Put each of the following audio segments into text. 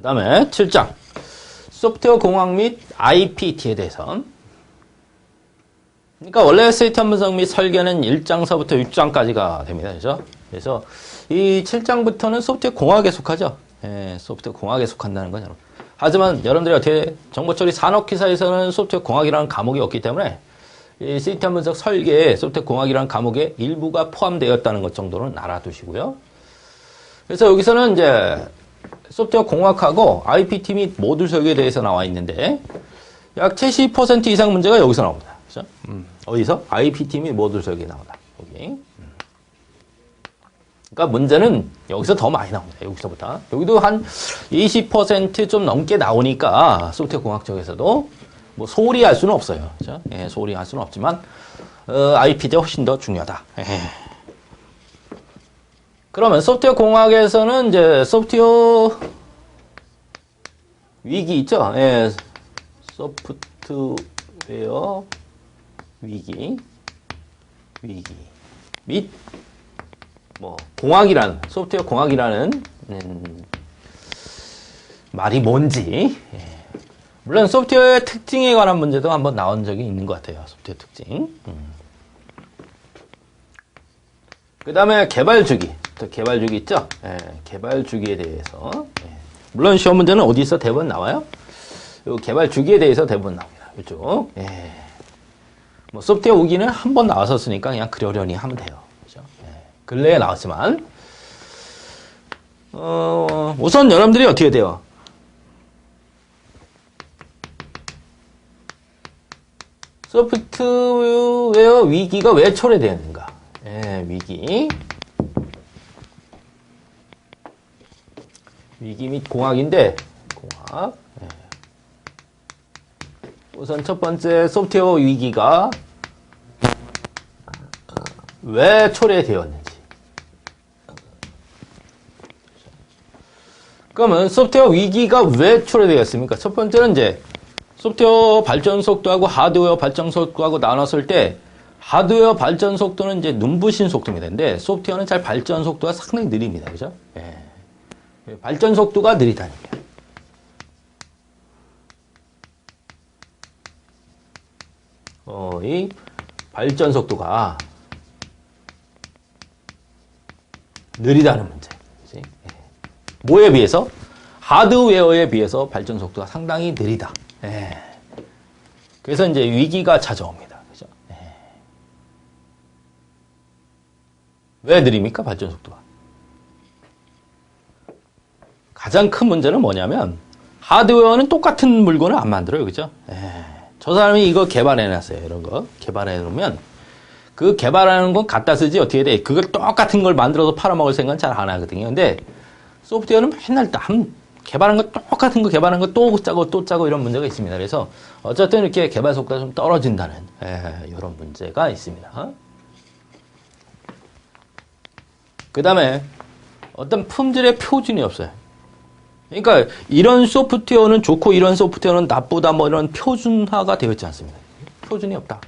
다음에 7장. 소프트웨어 공학 및 IPT에 대해서. 그러니까 원래 데이터 분석 및 설계는 1장서부터 6장까지가 됩니다. 그죠? 그래서 이 7장부터는 소프트웨어 공학에 속하죠. 예, 소프트웨어 공학에 속한다는 거죠. 하지만 여러분들이 어떻게 정보처리 산업기사에서는 소프트웨어 공학이라는 과목이 없기 때문에 이 데이터 분석 설계에 소프트웨어 공학이라는 과목의 일부가 포함되었다는 것 정도는 알아두시고요. 그래서 여기서는 이제 소프트웨어 공학하고 IPT 및 모듈 설계에 대해서 나와 있는데 약 70% 이상 문제가 여기서 나옵니다. 그죠? 어디서? IPT 및 모듈 설계에 나온다. 여기. 그러니까 문제는 여기서 더 많이 나옵니다. 여기서부터. 여기도 한 20% 좀 넘게 나오니까 소프트웨어 공학 쪽에서도 뭐 소홀히 할 수는 없어요. 그죠? 예, 소홀히 할 수는 없지만 IPT가 훨씬 더 중요하다. 예. 그러면 소프트웨어 공학에서는 이제 소프트웨어 위기 있죠? 예, 소프트웨어 위기 및 뭐 공학이라는 소프트웨어 공학이라는 말이 뭔지 물론 소프트웨어의 특징에 관한 문제도 한번 나온 적이 있는 것 같아요. 소프트웨어 특징. 그 다음에 개발 주기. 또 개발 주기 있죠? 예, 개발 주기에 대해서. 예. 물론 시험 문제는 어디서 대부분 나와요? 요 개발 주기에 대해서 대부분 나옵니다. 이쪽. 예. 뭐 소프트웨어 우기는 한 번 나왔었으니까 그냥 그러려니 하면 돼요. 그죠? 예. 근래에 나왔지만 우선 여러분들이 어떻게 돼요? 소프트웨어 위기가 왜 초래되는가? 예, 위기 및 공학인데 공학. 예. 우선 첫 번째 소프트웨어 위기가 왜 초래되었는지. 그러면 소프트웨어 위기가 왜 초래되었습니까? 첫 번째는 이제 소프트웨어 발전 속도하고 하드웨어 발전 속도하고 나눴을 때 하드웨어 발전 속도는 이제 눈부신 속도입니다. 근데 소프트웨어는 잘 발전 속도가 상당히 느립니다. 그죠? 예. 발전 속도가 느리다는 거예요. 이 발전 속도가 느리다는 문제. 그치? 예. 뭐에 비해서? 하드웨어에 비해서 발전 속도가 상당히 느리다. 예. 그래서 이제 위기가 찾아옵니다. 그죠? 예. 왜 느립니까? 발전 속도가. 가장 큰 문제는 뭐냐면 하드웨어는 똑같은 물건을 안 만들어요. 그죠? 저 사람이 이거 개발해놨어요. 이런 거 개발해놓으면 그 개발하는 건 갖다 쓰지 어떻게 돼? 그걸 똑같은 걸 만들어서 팔아먹을 생각은 잘 안 하거든요. 근데 소프트웨어는 맨날 개발한 거 똑같은 거 개발한 거 또 짜고 또 짜고 이런 문제가 있습니다. 그래서 어쨌든 이렇게 개발 속도가 좀 떨어진다는 이런 문제가 있습니다. 그 다음에 어떤 품질의 표준이 없어요. 그러니까 이런 소프트웨어는 좋고 이런 소프트웨어는 나쁘다 뭐 이런 표준화가 되어 있지 않습니다. 표준이 없다.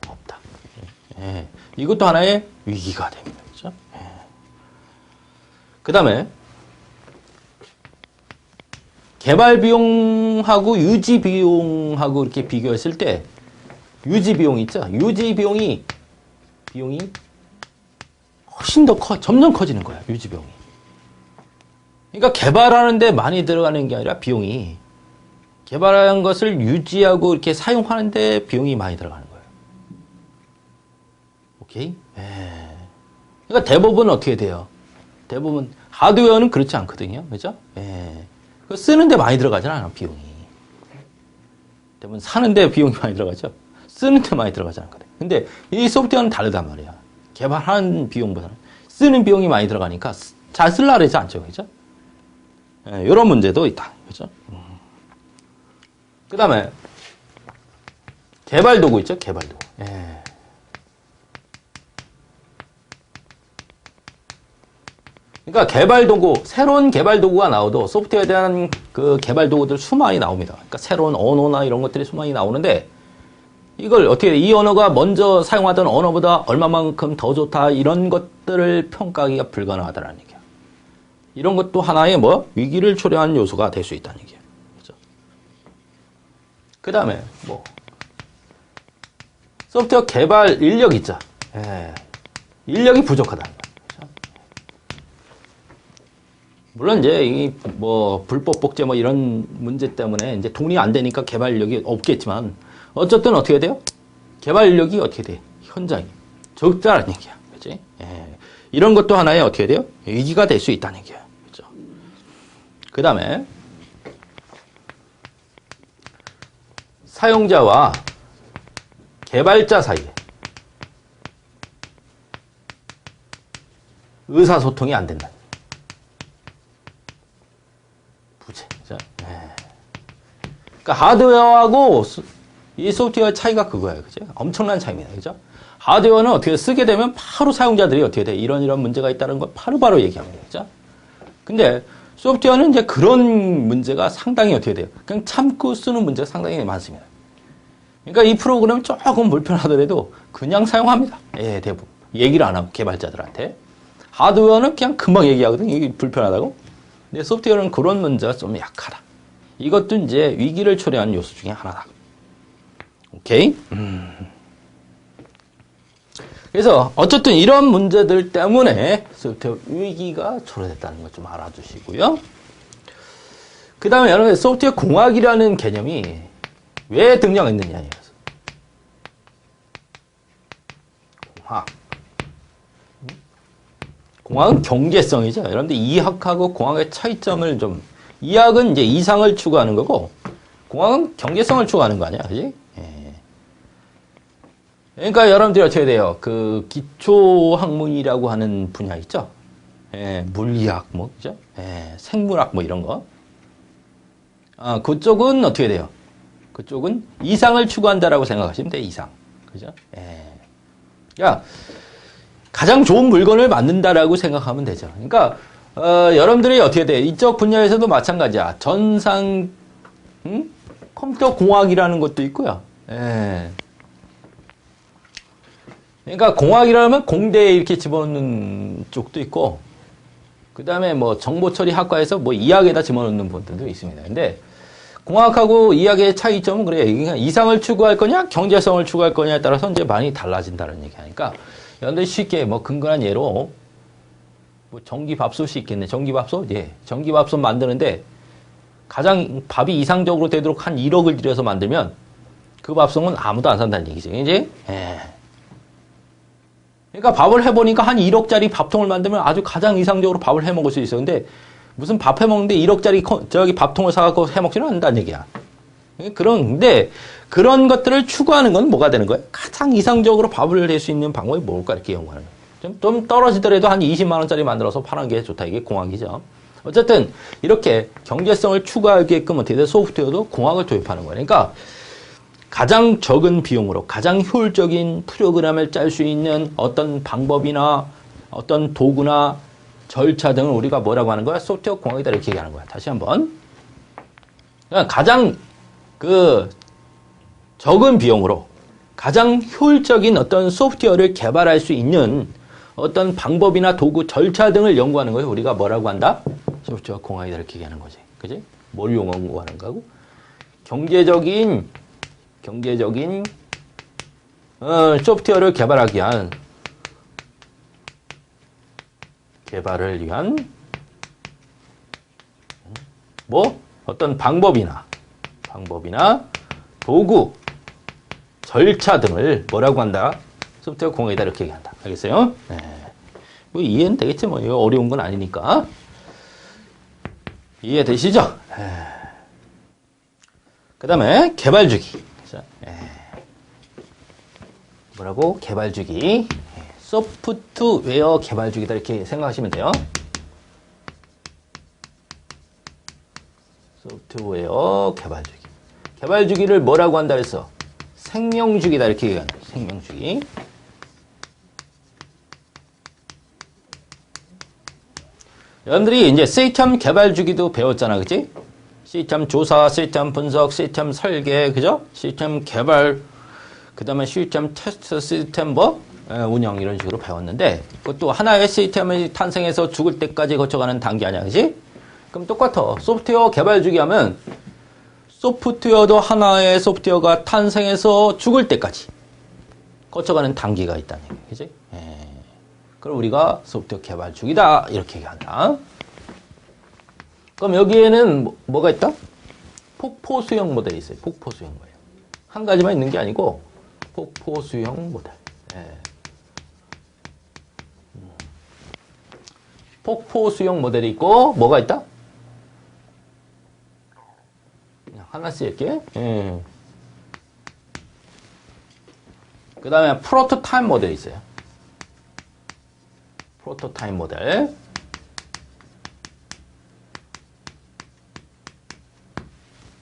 없다. 이것도 하나의 위기가 됩니다. 그렇죠? 그 다음에 개발 비용하고 유지 비용하고 이렇게 비교했을 때 유지 비용 있죠? 유지 비용이 훨씬 더 점점 커지는 거야, 유지 비용이. 그러니까 개발하는데 많이 들어가는 게 아니라 비용이 개발한 것을 유지하고 이렇게 사용하는데 비용이 많이 들어가는 거예요. 오케이? 그러니까 대부분 어떻게 돼요? 대부분 하드웨어는 그렇지 않거든요, 그죠? 그 쓰는데 많이 들어가잖아, 않아, 비용이. 대부분 사는데 비용이 많이 들어가죠. 쓰는데 많이 들어가지 않거든. 근데 이 소프트웨어는 다르단 말이야. 개발하는 비용보다는 쓰는 비용이 많이 들어가니까 잘 쓰려고 하지 않죠. 그죠? 이런 문제도 있다. 그죠? 그 다음에 개발 도구 있죠? 개발 도구. 그러니까 개발 도구, 새로운 개발 도구가 나와도 소프트웨어에 대한 그 개발 도구들 수많이 나옵니다. 그러니까 새로운 언어나 이런 것들이 수많이 나오는데 이걸 어떻게 돼? 이 언어가 먼저 사용하던 언어보다 얼마만큼 더 좋다 이런 것들을 평가하기가 불가능하다는 얘기야. 이런 것도 하나의 뭐 위기를 초래하는 요소가 될 수 있다는 얘기야. 그죠? 그 다음에 뭐 소프트웨어 개발 인력 있죠. 인력이 부족하다는 거야. 그죠? 물론 이제 이 뭐 불법 복제 뭐 이런 문제 때문에 이제 돈이 안 되니까 개발 인력이 없겠지만 어쨌든 어떻게 돼요? 개발 인력이 어떻게 돼? 현장이 적다라는 얘기야. 그치? 이런 것도 하나의 어떻게 돼요? 위기가 될 수 있다는 얘기야. 그죠? 그 다음에, 사용자와 개발자 사이에 의사소통이 안 된다. 부재. 그죠? 그러니까 하드웨어하고 이 소프트웨어 차이가 그거예요. 그죠? 엄청난 차이입니다. 그죠? 하드웨어는 어떻게 쓰게 되면 바로 사용자들이 어떻게 돼? 이런 문제가 있다는 걸 바로바로 얘기합니다. 그죠? 근데 소프트웨어는 이제 그런 문제가 상당히 어떻게 돼요? 그냥 참고 쓰는 문제가 상당히 많습니다. 그러니까 이 프로그램이 조금 불편하더라도 그냥 사용합니다. 대부분. 얘기를 안 하고 개발자들한테. 하드웨어는 그냥 금방 얘기하거든요. 이게 불편하다고. 근데 소프트웨어는 그런 문제가 좀 약하다. 이것도 이제 위기를 초래하는 요소 중에 하나다. 오케이? 그래서 어쨌든 이런 문제들 때문에 소프트웨어 위기가 초래됐다는 걸 좀 알아주시고요. 그 다음에 여러분 소프트웨어 공학이라는 개념이 왜 등장했느냐. 공학. 공학은 경제성이죠. 여러분들 이학하고 공학의 차이점을 좀, 이학은 이제 이상을 추구하는 거고, 공학은 경제성을 추구하는 거 아니야. 그지? 그러니까 여러분들이 어떻게 돼요? 그 기초학문이라고 하는 분야 있죠? 물리학, 뭐, 그죠? 생물학, 뭐 이런 거. 그쪽은 어떻게 돼요? 그쪽은 이상을 추구한다라고 생각하시면 돼요. 이상. 그죠? 야, 가장 좋은 물건을 만든다라고 생각하면 되죠. 그러니까, 여러분들이 어떻게 돼? 이쪽 분야에서도 마찬가지야. 전상, 컴퓨터 공학이라는 것도 있고요. 그러니까 공학이라면 공대에 이렇게 집어넣는 쪽도 있고, 그 다음에 뭐 정보처리학과에서 뭐 이학에다 집어넣는 분들도 있습니다. 근데 공학하고 이학의 차이점은 그래요. 그러니까 이상을 추구할 거냐, 경제성을 추구할 거냐에 따라서 이제 많이 달라진다는 얘기 하니까, 여러분들 쉽게 뭐 근거한 예로, 뭐 전기밥솥이 있겠네. 전기밥솥? 전기밥솥 만드는데 가장 밥이 이상적으로 되도록 한 1억을 들여서 만들면 그 밥솥은 아무도 안 산다는 얘기죠. 이제, 그러니까 밥을 해보니까 한 1억짜리 밥통을 만들면 아주 가장 이상적으로 밥을 해 먹을 수 있어요. 근데 무슨 밥 해 먹는데 1억짜리 저기 밥통을 사갖고 해 먹지는 않는다는 얘기야. 그런데 그런 것들을 추구하는 건 뭐가 되는 거예요? 가장 이상적으로 밥을 낼 수 있는 방법이 뭘까 이렇게 연구하는 거예요. 좀 떨어지더라도 한 20만 원짜리 만들어서 파는 게 좋다. 이게 공학이죠. 어쨌든 이렇게 경제성을 추구하게끔 어떻게 돼? 소프트웨어도 공학을 도입하는 거예요. 그러니까 가장 적은 비용으로 가장 효율적인 프로그램을 짤 수 있는 어떤 방법이나 어떤 도구나 절차 등을 우리가 뭐라고 하는 거야? 소프트웨어 공학이다 이렇게 얘기하는 거야. 다시 한번. 그러니까 가장 적은 비용으로 가장 효율적인 어떤 소프트웨어를 개발할 수 있는 어떤 방법이나 도구, 절차 등을 연구하는 거예요. 우리가 뭐라고 한다? 소프트웨어 공학이다 이렇게 얘기하는 거지. 그지? 뭘 연구하는 거고? 경제적인 소프트웨어를 개발을 위한 뭐 어떤 방법이나 도구, 절차 등을 뭐라고 한다? 소프트웨어 공학이다 이렇게 얘기한다. 알겠어요? 뭐 이해는 되겠지 뭐. 이거 어려운 건 아니니까. 이해되시죠? 그 다음에 개발 주기. 뭐라고? 개발 주기. 소프트웨어 개발 주기다 이렇게 생각하시면 돼요. 소프트웨어 개발 주기. 개발 주기를 뭐라고 한다 그랬어? 생명 주기다 이렇게 얘기한다. 생명 주기. 여러분들이 이제 시스템 개발 주기도 배웠잖아. 그치? 시스템 조사, 시스템 분석, 시스템 설계, 그죠? 시스템 개발. 그 다음에 시스템 테스트 시스템 운영 이런 식으로 배웠는데 그것도 하나의 시스템이 탄생해서 죽을 때까지 거쳐가는 단계 아니야, 그지? 그럼 똑같아. 소프트웨어 개발 주기 하면 소프트웨어도 하나의 소프트웨어가 탄생해서 죽을 때까지 거쳐가는 단계가 있다는 얘기, 그지? 그럼 우리가 소프트웨어 개발 주기다 이렇게 얘기한다. 그럼 여기에는 뭐가 있다? 폭포 수형 모델이 있어요. 폭포 수형 모델. 한 가지만 있는 게 아니고 폭포 수형 모델. 폭포 수형 모델이 있고 뭐가 있다? 그냥 하나씩 이렇게. 그 다음에 프로토타입 모델이 있어요. 프로토타입 모델.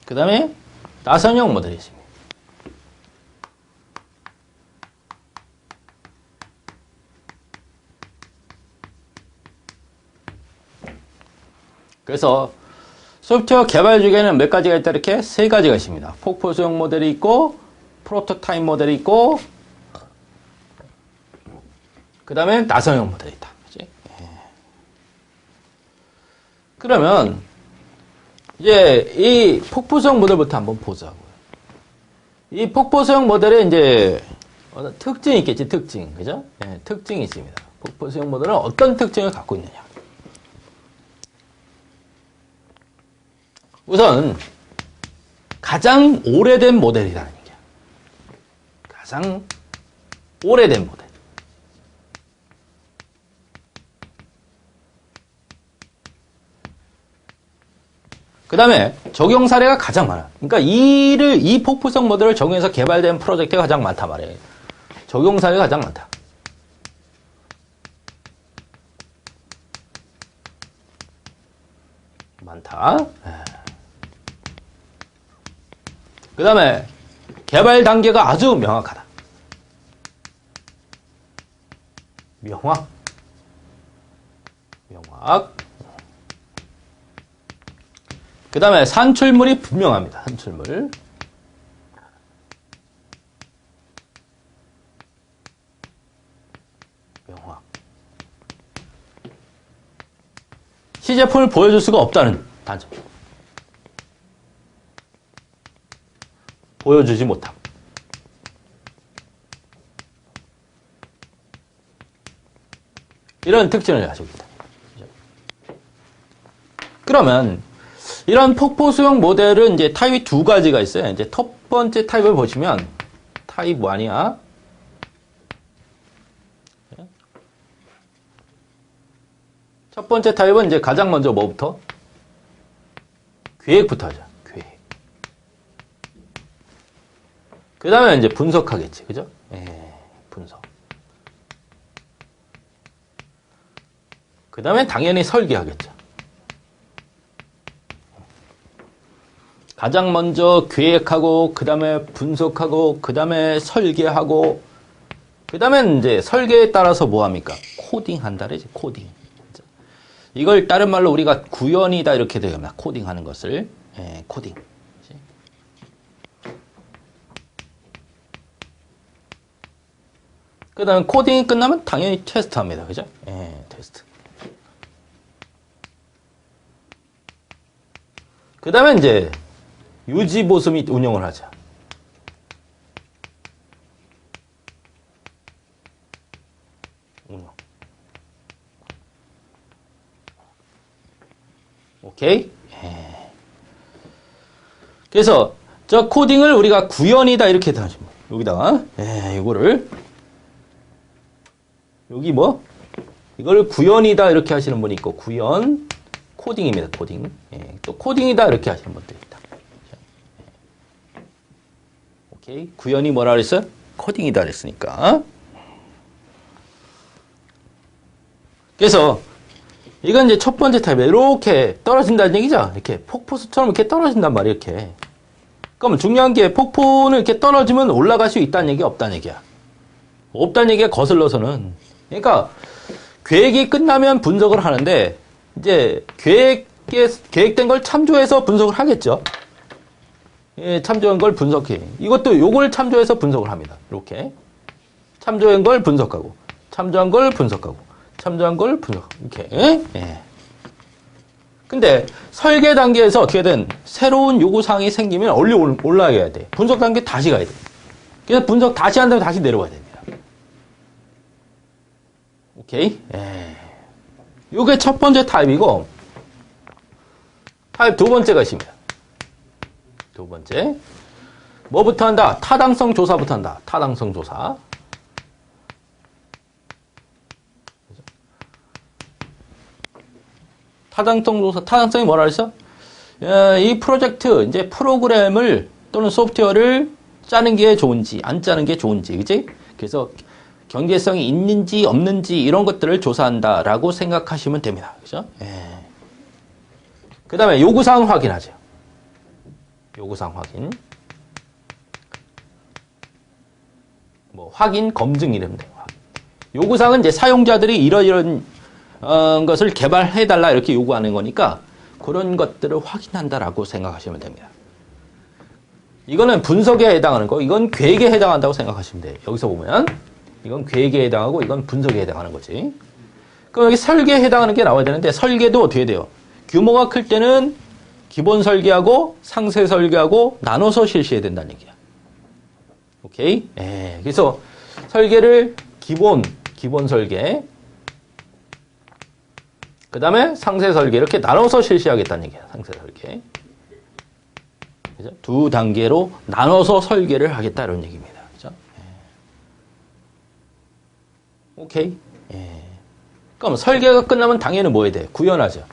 그 다음에 나선형 모델이 있습니다. 그래서 소프트웨어 개발 중에는 몇 가지가 있다 이렇게 세 가지가 있습니다. 폭포 수형 모델이 있고 프로토타입 모델이 있고 그 다음에 나선형 모델이 있다. 그치? 그러면 이제 이 폭포수형 모델부터 한번 보자고요. 이 폭포수형 모델에 이제 특징이 있겠지, 특징. 그죠? 특징이 있습니다. 폭포수형 모델은 어떤 특징을 갖고 있느냐. 우선 가장 오래된 모델이라는 얘기야. 가장 오래된 모델. 그 다음에 적용 사례가 가장 많아. 그러니까 이 폭포성 모델을 적용해서 개발된 프로젝트가 가장 많단 말이에요. 적용 사례가 가장 많다. 많다. 그 다음에 개발 단계가 아주 명확하다. 명확. 그 다음에 산출물이 분명합니다. 산출물. 명확. 시제품을 보여줄 수가 없다는 단점. 보여주지 못함. 이런 특징을 가지고 있다. 그러면 이런 폭포 수형 모델은 이제 타입이 두 가지가 있어요. 이제 첫 번째 타입을 보시면 타입 1이야. 첫 번째 타입은 이제 가장 먼저 뭐부터? 계획부터 하자. 계획. 그 다음에 이제 분석하겠지. 그죠? 분석. 그 다음에 당연히 설계하겠죠. 가장 먼저 계획하고, 그 다음에 분석하고, 그 다음에 설계하고, 그 다음에 이제 설계에 따라서 뭐 합니까? 코딩 한다 그러지, 코딩. 이걸 다른 말로 우리가 구현이다 이렇게 되어갑니다. 코딩 하는 것을. 코딩. 그 다음에 코딩이 끝나면 당연히 테스트 합니다. 그죠? 테스트. 그 다음에 이제 유지 보수 및 운영을 하자. 운영. 오케이? 그래서 저 코딩을 우리가 구현이다 이렇게 하십니다. 여기다가 이거를 여기 뭐 이걸 구현이다 이렇게 하시는 분이 있고 구현 코딩입니다. 코딩. 또 코딩이다 이렇게 하시는 분들이 있다. 오케이. 구현이 뭐라 그랬어요? 코딩이다 그랬으니까. 그래서 이건 이제 첫 번째 타입이에요. 이렇게 떨어진다는 얘기죠. 이렇게 폭포수처럼 이렇게 떨어진단 말이에요. 이렇게. 그러면 중요한 게 폭포는 이렇게 떨어지면 올라갈 수 있다는 얘기, 없다는 얘기야. 없다는 얘기가 거슬러서는. 그러니까 계획이 끝나면 분석을 하는데 이제 계획된 걸 참조해서 분석을 하겠죠. 예, 참조한 걸 분석해. 이것도 요걸 참조해서 분석을 합니다. 이렇게. 참조한 걸 분석하고, 참조한 걸 분석하고, 참조한 걸 분석하고, 이렇게. 예. 근데 설계 단계에서 어떻게든 새로운 요구사항이 생기면 얼리 올라가야 돼. 분석 단계 다시 가야 돼. 그래서 분석 다시 한 다음에 다시 내려가야 됩니다. 오케이? 예. 요게 첫 번째 타입이고, 타입 두 번째가 있습니다. 두 번째. 뭐부터 한다? 타당성 조사부터 한다. 타당성 조사. 타당성 조사, 타당성이 뭐라 그랬어? 이 프로젝트, 이제 프로그램을 또는 소프트웨어를 짜는 게 좋은지, 안 짜는 게 좋은지, 그치? 그래서 경제성이 있는지 없는지 이런 것들을 조사한다라고 생각하시면 됩니다. 그죠? 그 다음에 요구사항 확인하죠. 요구사항 확인. 뭐, 확인, 검증 이러면 돼요. 요구사항은 이제 사용자들이 이런 것을 개발해달라 이렇게 요구하는 거니까 그런 것들을 확인한다라고 생각하시면 됩니다. 이거는 분석에 해당하는 거, 이건 계획에 해당한다고 생각하시면 돼요. 여기서 보면 이건 계획에 해당하고 이건 분석에 해당하는 거지. 그럼 여기 설계에 해당하는 게 나와야 되는데 설계도 어떻게 돼요? 규모가 클 때는 기본 설계하고 상세 설계하고 나눠서 실시해야 된다는 얘기야. 오케이? 그래서 설계를 기본 설계, 그 다음에 상세 설계 이렇게 나눠서 실시하겠다는 얘기야. 상세 설계. 그죠? 두 단계로 나눠서 설계를 하겠다 이런 얘기입니다. 그죠? 오케이. 그럼 설계가 끝나면 당연히 뭐 해야 돼? 구현하죠.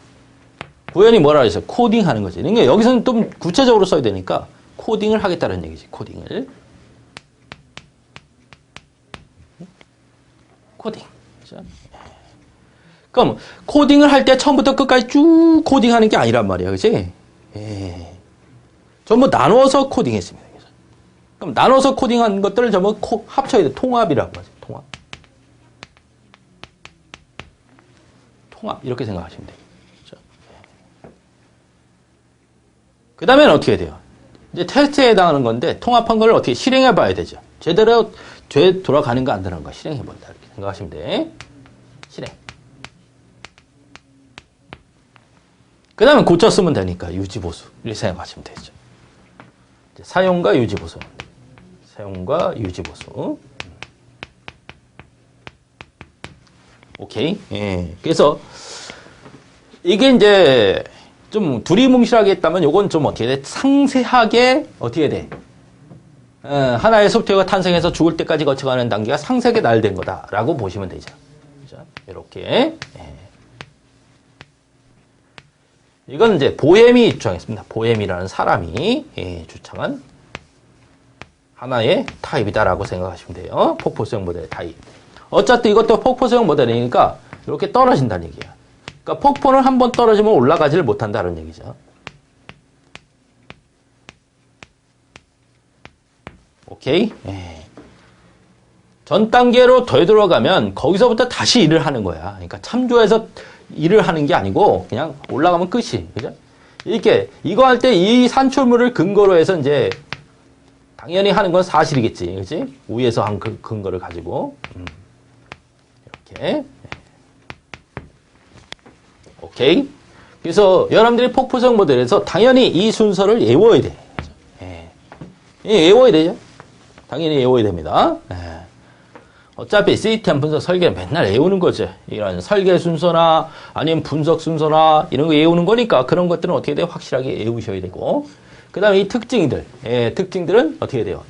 구현이 뭐라 그랬어요? 코딩 하는 거지. 그러니까 여기서는 좀 구체적으로 써야 되니까 코딩을 하겠다는 얘기지. 코딩을. 코딩. 그죠? 그럼 코딩을 할 때 처음부터 끝까지 쭉 코딩하는 게 아니란 말이야. 그치? 전부 나눠서 코딩했습니다. 그래서. 그럼 나눠서 코딩한 것들을 전부 합쳐야 돼. 통합이라고 하죠. 통합. 통합. 이렇게 생각하시면 돼요. 그렇죠? 그 다음에는 어떻게 해야 돼요? 이제 테스트에 해당하는 건데 통합한 걸 어떻게 실행해 봐야 되죠. 제대로 돌아가는가 안 되는가 실행해 본다. 이렇게 생각하시면 돼. 실행. 그 다음에 고쳐 쓰면 되니까 유지보수 이렇게 생각하시면 되죠. 사용과 유지보수. 사용과 유지보수. 오케이. 그래서 이게 이제 좀 두리뭉실하게 했다면 요건 좀 어떻게 돼? 상세하게 어떻게 돼? 하나의 소프트웨어가 탄생해서 죽을 때까지 거쳐가는 단계가 상세하게 날된 거다라고 보시면 되죠. 그죠? 이렇게. 이건 이제 보엠이 주장했습니다. 보엠이라는 사람이 주장한 하나의 타입이다라고 생각하시면 돼요. 폭포수형 모델의 타입. 어차피 이것도 폭포수형 모델이니까 이렇게 떨어진다는 얘기야. 그러니까 폭포는 한번 떨어지면 올라가지를 못한다는 얘기죠. 오케이? 전 단계로 더 들어가면 거기서부터 다시 일을 하는 거야. 그러니까 참조해서 일을 하는 게 아니고 그냥 올라가면 끝이. 그죠? 이렇게 이거 할 때 이 산출물을 근거로 해서 이제 당연히 하는 건 사실이겠지. 그지? 위에서 한 근거를 가지고 이렇게. 오케이? 그래서 여러분들이 폭포성 모델에서 당연히 이 순서를 외워야 돼. 외워야 되죠? 당연히 외워야 됩니다. 어차피 시스템 분석 설계는 맨날 외우는 거죠. 이런 설계 순서나 아니면 분석 순서나 이런 거 외우는 거니까 그런 것들은 어떻게 돼요? 확실하게 외우셔야 되고. 그 다음에 이 특징들은 어떻게 돼요?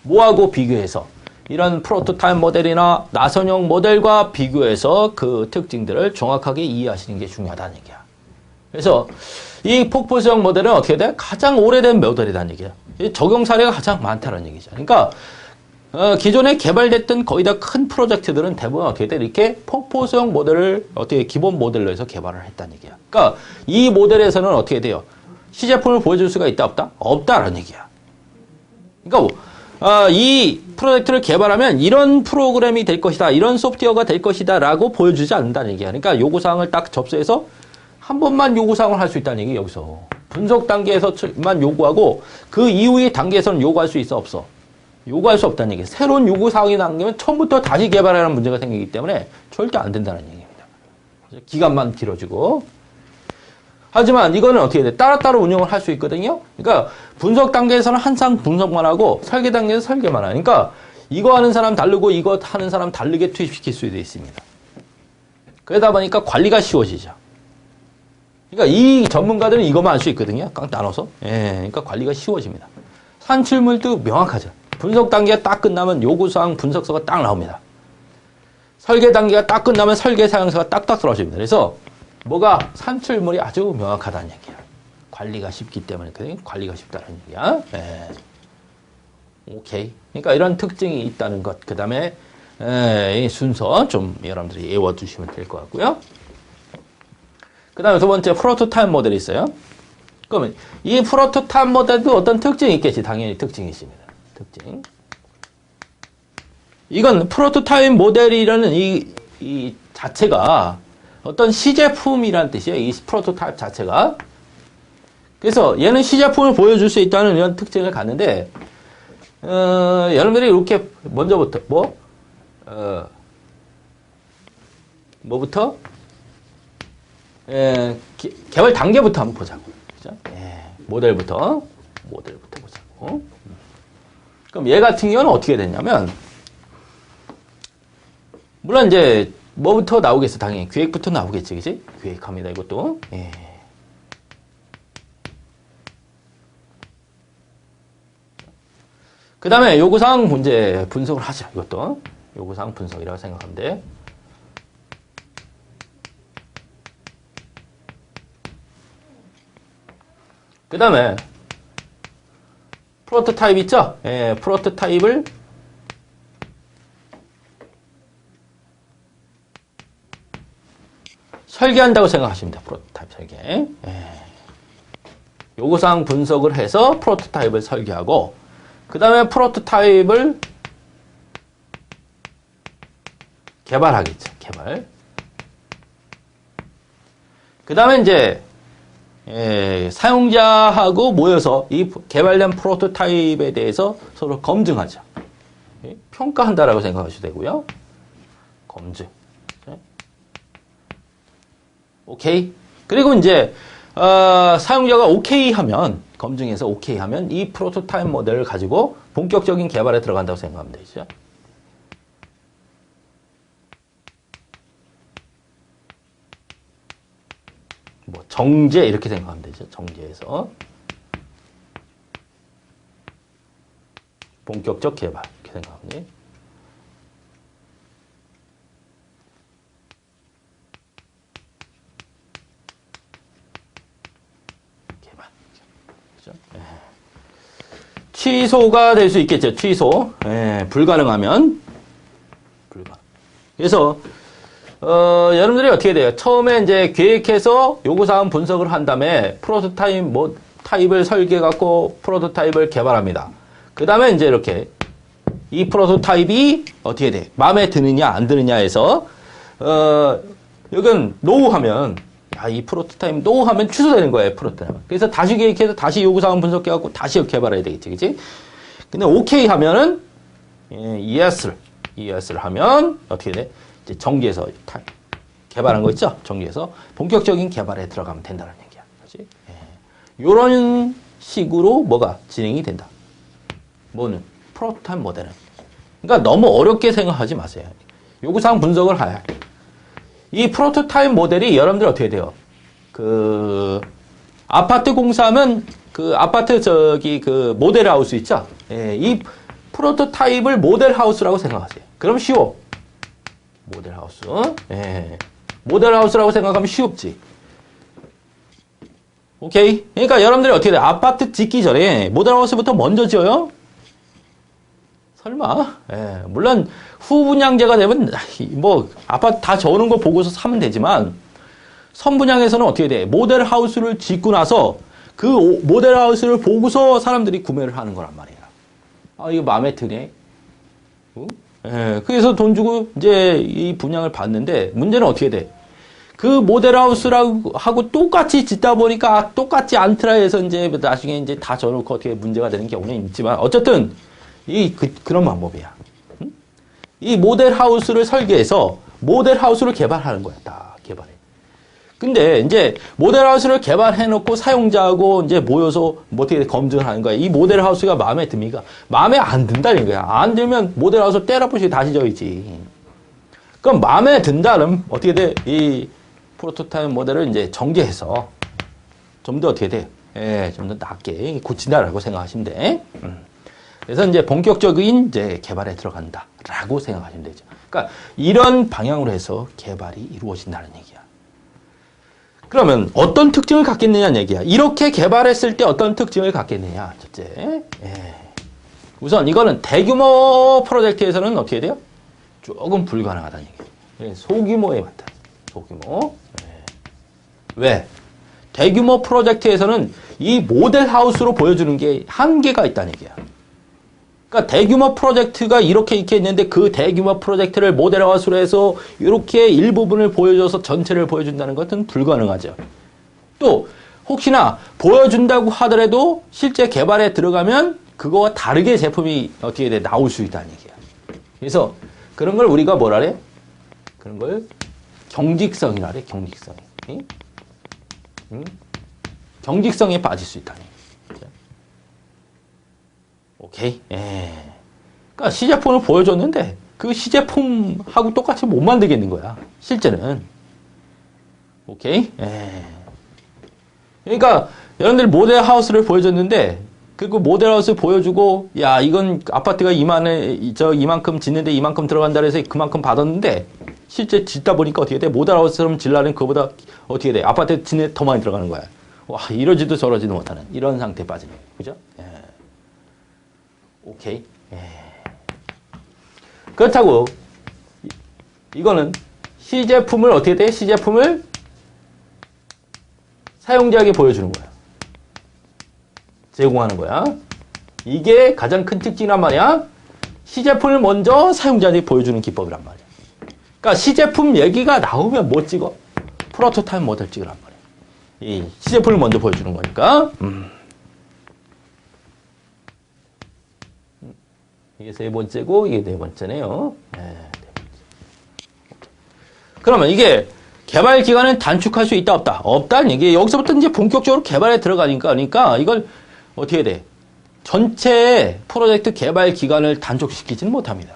뭐하고 비교해서 이런 프로토타입 모델이나 나선형 모델과 비교해서 그 특징들을 정확하게 이해하시는 게 중요하다는 얘기야. 그래서 이 폭포수형 모델은 어떻게 돼? 가장 오래된 모델이라는 얘기야. 적용 사례가 가장 많다는 얘기죠. 그러니까 기존에 개발됐던 거의 다 큰 프로젝트들은 대부분 어떻게 돼? 이렇게 폭포수형 모델을 어떻게 기본 모델로 해서 개발을 했다는 얘기야. 그러니까 이 모델에서는 어떻게 돼요? 시제품을 보여줄 수가 있다 없다? 없다라는 얘기야. 그러니까 이 프로젝트를 개발하면 이런 프로그램이 될 것이다, 이런 소프트웨어가 될 것이다라고 보여주지 않는다는 얘기야. 그러니까 요구사항을 딱 접수해서 한 번만 요구사항을 할 수 있다는 얘기 여기서. 분석 단계에서만 요구하고 그 이후의 단계에서는 요구할 수 있어 없어? 요구할 수 없다는 얘기예요. 새로운 요구사항이 남기면 처음부터 다시 개발하는 문제가 생기기 때문에 절대 안 된다는 얘기입니다. 기간만 길어지고. 하지만 이거는 어떻게 돼? 따로따로 운영을 할 수 있거든요. 그러니까 분석 단계에서는 항상 분석만 하고 설계 단계에서 설계만 하니까 이거 하는 사람 다르고 이거 하는 사람 다르게 투입시킬 수도 있습니다. 그러다 보니까 관리가 쉬워지죠. 그러니까 이 전문가들은 이것만 할 수 있거든요. 깡 나눠서. 예, 그러니까 관리가 쉬워집니다. 산출물도 명확하죠. 분석 단계가 딱 끝나면 요구사항 분석서가 딱 나옵니다. 설계 단계가 딱 끝나면 설계 사용서가 딱딱 떨어집니다. 그래서 뭐가 산출물이 아주 명확하다는 얘기야. 관리가 쉽기 때문에 관리가 쉽다는 얘기야. 예. 오케이. 그러니까 이런 특징이 있다는 것. 그 다음에 이 순서 좀 여러분들이 외워두시면 될 것 같고요. 그 다음에 두 번째 프로토타입 모델이 있어요. 그러면 이 프로토타입 모델도 어떤 특징이 있겠지. 당연히 특징이 있습니다. 특징. 이건 프로토타입 모델이라는 이 자체가 어떤 시제품이라는 뜻이에요. 이 프로토타입 자체가. 그래서 얘는 시제품을 보여줄 수 있다는 이런 특징을 갖는데 여러분들이 이렇게 먼저부터 뭐부터? 개발 단계부터 한번 보자고. 그죠? 모델부터 보자고. 그럼 얘 같은 경우는 어떻게 되냐면, 물론 이제 뭐부터 나오겠어? 당연히 기획부터 나오겠지, 그지? 기획합니다, 이것도. 그 다음에 요구사항 문제 분석을 하죠, 이것도. 요구사항 분석이라고 생각하면 돼. 그 다음에 프로토타입 있죠? 프로토타입을 설계한다고 생각하시면 돼요. 프로토타입 설계. 요구사항 분석을 해서 프로토타입을 설계하고 그 다음에 프로토타입을 개발하겠죠. 개발. 그 다음에 이제 사용자하고 모여서 이 개발된 프로토타입에 대해서 서로 검증하죠. 평가한다라고 생각하셔도 되고요. 검증. 오케이. 그리고 이제 사용자가 오케이 하면 검증해서 오케이 하면 이 프로토타입 모델을 가지고 본격적인 개발에 들어간다고 생각하면 되죠. 뭐 정제 이렇게 생각하면 되죠. 정제해서 본격적 개발 이렇게 생각하면 돼요. 개발. 그렇죠? 취소가 될 수 있겠죠. 취소. 불가능하면 불가. 그래서 여러분들이 어떻게 돼요? 처음에 이제 계획해서 요구사항 분석을 한 다음에 타입을 설계해갖고 프로토타입을 개발합니다. 그 다음에 이제 이렇게 이 프로토타입이 어떻게 돼? 마음에 드느냐 안 드느냐에서 여기는 노우 하면 이 프로토타입 노우 하면 취소되는 거예요. 프로토타입. 그래서 다시 계획해서 다시 요구사항 분석해갖고 다시 개발해야 되겠지, 그치? 근데 오케이 하면은 ES를 하면 어떻게 돼? 이제 정지해서 개발한 거 있죠? 정지해서 본격적인 개발에 들어가면 된다는 얘기야. 그렇지? 이런 식으로 뭐가 진행이 된다. 뭐는? 프로토타입 모델은. 그러니까 너무 어렵게 생각하지 마세요. 요구사항 분석을 해야 해. 이 프로토타입 모델이 여러분들 어떻게 돼요? 아파트 공사하면 아파트 모델 하우스 있죠? 이 프로토타입을 모델 하우스라고 생각하세요. 그럼 쉬워. 모델 하우스. 모델 하우스라고 생각하면 쉽지. 오케이? 그러니까 여러분들이 어떻게 돼? 아파트 짓기 전에 모델 하우스부터 먼저 지어요? 설마. 물론 후분양제가 되면 뭐 아파트 다 저오는 거 보고서 사면 되지만 선분양에서는 어떻게 돼? 모델 하우스를 짓고 나서 그 모델 하우스를 보고서 사람들이 구매를 하는 거란 말이야. 이거 마음에 드네. 그래서 돈 주고 이제 이 분양을 받는데 문제는 어떻게 돼? 그 모델하우스라고 하고 똑같이 짓다 보니까 똑같지 않더라 해서 이제 나중에 이제 다 져놓고 어떻게 문제가 되는 경우는 있지만 어쨌든 그런 방법이야. 이 모델하우스를 설계해서 모델하우스를 개발하는 거야. 다 개발해. 근데 이제 모델하우스를 개발해 놓고 사용자하고 이제 모여서 뭐 어떻게 검증을 하는 거야. 이 모델하우스가 마음에 듭니까? 마음에 안 든다는 거야. 안 들면 모델하우스 때려부시고 다시 져야지. 그럼 마음에 든다는 어떻게 돼? 이 프로토타입 모델을 이제 정제해서 좀 더 어떻게 돼? 예, 좀 더 낫게 고친다라고 생각하시면 돼. 그래서 이제 본격적인 이제 개발에 들어간다라고 생각하시면 되죠. 그러니까 이런 방향으로 해서 개발이 이루어진다는 얘기야. 그러면 어떤 특징을 갖겠느냐는 얘기야. 이렇게 개발했을 때 어떤 특징을 갖겠느냐. 첫째, 예. 우선 이거는 대규모 프로젝트에서는 어떻게 돼요? 조금 불가능하다는 얘기예요. 소규모에 맞다. 소규모. 예. 왜? 대규모 프로젝트에서는 이 모델하우스로 보여주는 게 한계가 있다는 얘기야. 그러니까 대규모 프로젝트가 이렇게 있는데 그 대규모 프로젝트를 모델하우스로 해서 이렇게 일부분을 보여줘서 전체를 보여준다는 것은 불가능하죠. 또 혹시나 보여준다고 하더라도 실제 개발에 들어가면 그거와 다르게 제품이 어떻게 돼 나올 수 있다는 얘기야. 그래서 그런 걸 우리가 뭐라 그래? 그런 걸 경직성이라 그래. 경직성. 경직성에 빠질 수 있다는 얘기야. 오케이. 예. 그러니까 시제품을 보여줬는데 그 시제품하고 똑같이 못 만들겠는 거야. 실제는. 오케이. 예. 그러니까 여러분들 모델하우스를 보여줬는데 그 모델하우스 보여주고 야 이건 아파트가 이만큼 짓는데 이만큼 들어간다 해서 그만큼 받았는데 실제 짓다 보니까 어떻게 돼? 모델하우스처럼 질라는 그거보다 어떻게 돼? 아파트 짓는데 더 많이 들어가는 거야. 와 이러지도 저러지도 못하는 이런 상태에 빠지는 거예요. 그죠? 예. 오케이. 예. 그렇다고 이거는 시제품을 어떻게 돼? 시제품을 사용자에게 보여주는 거야. 제공하는 거야. 이게 가장 큰 특징이란 말이야. 시제품을 먼저 사용자에게 보여주는 기법이란 말이야. 그러니까 시제품 얘기가 나오면 뭐 찍어? 프로토타입 모델 찍으란 말이야. 이 시제품을 먼저 보여주는 거니까. 이게 세 번째고 이게 네 번째네요. 네, 네 번째. 그러면 이게 개발 기간은 단축할 수 있다 없다? 없다는 얘기. 여기서부터 이제 본격적으로 개발에 들어가니까 그러니까 이걸 어떻게 돼? 전체 프로젝트 개발 기간을 단축시키지는 못합니다.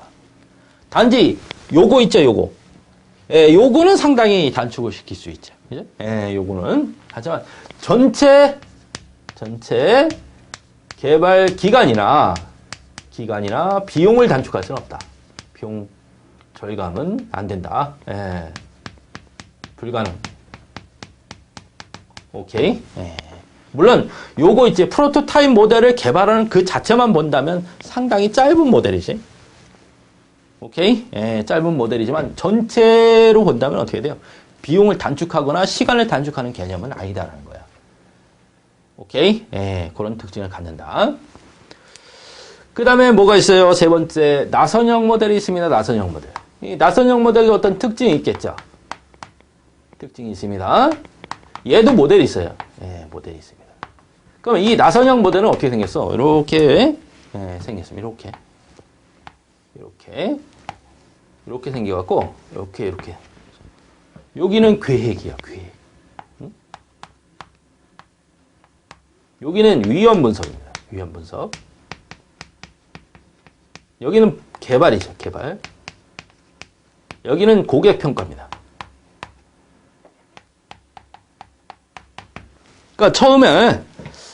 단지 요거 있죠, 요거. 예, 요거는 상당히 단축을 시킬 수 있죠. 그죠? 예, 요거는. 하지만 전체 개발 기간이나 비용을 단축할 수는 없다. 비용 절감은 안 된다. 예. 불가능. 오케이. 예. 물론 요거 이제 프로토타입 모델을 개발하는 그 자체만 본다면 상당히 짧은 모델이지. 오케이. 예, 짧은 모델이지만 전체로 본다면 어떻게 돼요? 비용을 단축하거나 시간을 단축하는 개념은 아니다라는 거야. 오케이. 예, 그런 특징을 갖는다. 그 다음에 뭐가 있어요? 세 번째, 나선형 모델이 있습니다. 나선형 모델. 이 나선형 모델이 어떤 특징이 있겠죠? 특징이 있습니다. 얘도 모델이 있어요. 예, 모델이 있습니다. 그러면 이 나선형 모델은 어떻게 생겼어? 이렇게 예, 생겼습니다. 이렇게 생겨갖고 이렇게 여기는 계획이야. 계획. 응? 여기는 위험 분석입니다. 위험 분석. 여기는 개발이죠. 개발. 여기는 고객 평가입니다. 그러니까 처음에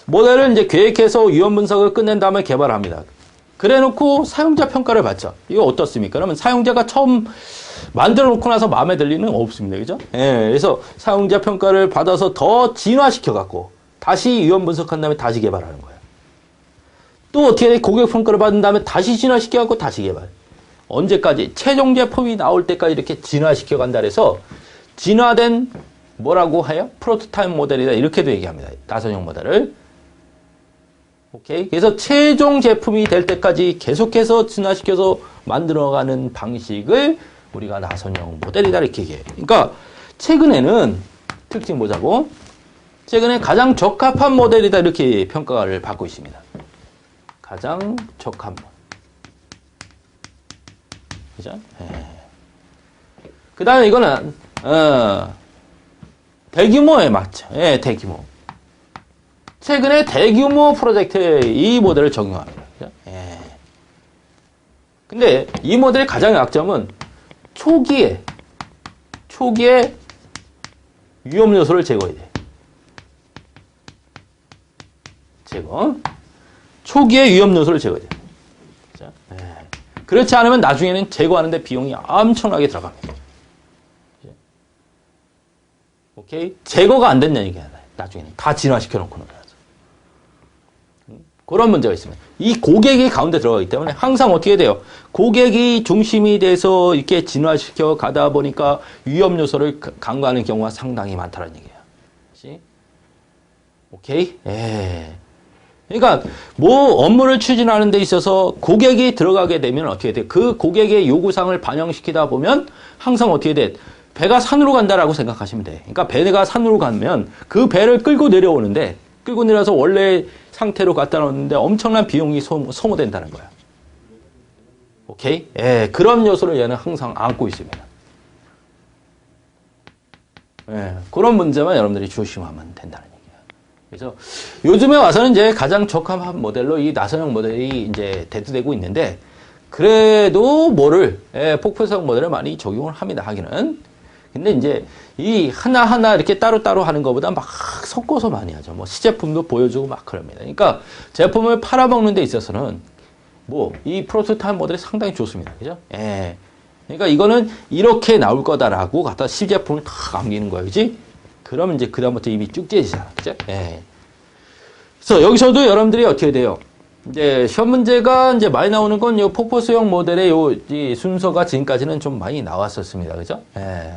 모델을 이제 계획해서 위험 분석을 끝낸 다음에 개발합니다. 그래놓고 사용자 평가를 받죠. 이거 어떻습니까? 그러면 사용자가 처음 만들어 놓고 나서 마음에 들 리는 없습니다. 그죠? 예, 그래서 사용자 평가를 받아서 더 진화시켜 갖고 다시 위험 분석한 다음에 다시 개발하는 거예요. 또 어떻게 고객 평가를 받은 다음에 다시 진화시켜 갖고 다시 개발. 언제까지? 최종 제품이 나올 때까지 이렇게 진화시켜 간다 그래서 진화된 뭐라고 해요? 프로토타입 모델이다. 이렇게도 얘기합니다. 나선형 모델을. 오케이. 그래서 최종 제품이 될 때까지 계속해서 진화시켜서 만들어가는 방식을 우리가 나선형 모델이다. 이렇게 얘기해요. 그러니까 최근에는 특징 보자고. 최근에 가장 적합한 모델이다 이렇게 평가를 받고 있습니다. 가장 적합 모델. 그죠? 그 다음에 이거는 대규모에 맞죠. 예, 대규모. 최근에 대규모 프로젝트에 이 모델을 적용합니다. 그죠? 예. 근데 이 모델의 가장 약점은 초기에 위험 요소를 제거해야 돼. 제거. 초기에 위험 요소를 제거해야 돼. 그죠? 예. 그렇지 않으면 나중에는 제거하는데 비용이 엄청나게 들어갑니다. 오케이? 제거가 안 된다는 얘기야. 나중에는 다 진화시켜 놓고는. 그런 문제가 있습니다. 이 고객이 가운데 들어가기 때문에 항상 어떻게 돼요? 고객이 중심이 돼서 이렇게 진화시켜 가다 보니까 위험 요소를 간과하는 경우가 상당히 많다는 얘기예요. 그치? 오케이? 예. 그러니까 뭐 업무를 추진하는 데 있어서 고객이 들어가게 되면 어떻게 돼? 그 고객의 요구사항을 반영시키다 보면 항상 어떻게 돼? 배가 산으로 간다라고 생각하시면 돼. 그러니까 배가 산으로 가면 그 배를 끌고 내려오는데 끌고 내려서 원래 상태로 갖다 놓는데 엄청난 비용이 소모된다는 거야. 오케이? 예, 그런 요소를 얘는 항상 안고 있습니다. 예, 그런 문제만 여러분들이 조심하면 된다는 얘기야. 그래서 요즘에 와서는 이제 가장 적합한 모델로 이 나선형 모델이 이제 대두되고 있는데 그래도 폭포성 모델을 많이 적용을 합니다. 하기는. 근데 이제 이 하나하나 이렇게 따로따로 하는 것보다 막 섞어서 많이 하죠. 뭐 시제품도 보여주고 막 그럽니다. 그러니까 제품을 팔아먹는 데 있어서는 이 프로토타입 모델이 상당히 좋습니다. 그죠? 예. 그러니까 이거는 이렇게 나올 거다라고 갖다 시제품을 다 남기는 거예요. 그지? 그러면 이제 그다음부터 입이 쭉 째지잖아. 그죠? 예. 그래서 여기서도 여러분들이 어떻게 돼요? 이제 시험 문제가 이제 많이 나오는 건 요 폭포수형 모델의 이 순서가 지금까지는 좀 많이 나왔었습니다. 그죠? 예.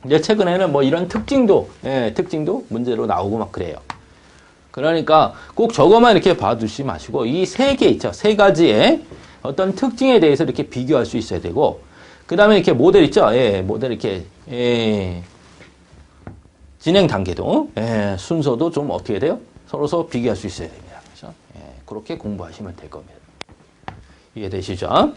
이제 최근에는 이런 특징도 문제로 나오고 막 그래요. 그러니까 꼭 저거만 이렇게 봐두지 마시고 이 세 개 있죠. 세 가지의 어떤 특징에 대해서 이렇게 비교할 수 있어야 되고 그 다음에 이렇게 모델 있죠. 예, 모델 이렇게 진행 단계도 순서도 좀 어떻게 돼요? 서로 비교할 수 있어야 됩니다. 그렇죠? 그렇게 공부하시면 될 겁니다. 이해되시죠?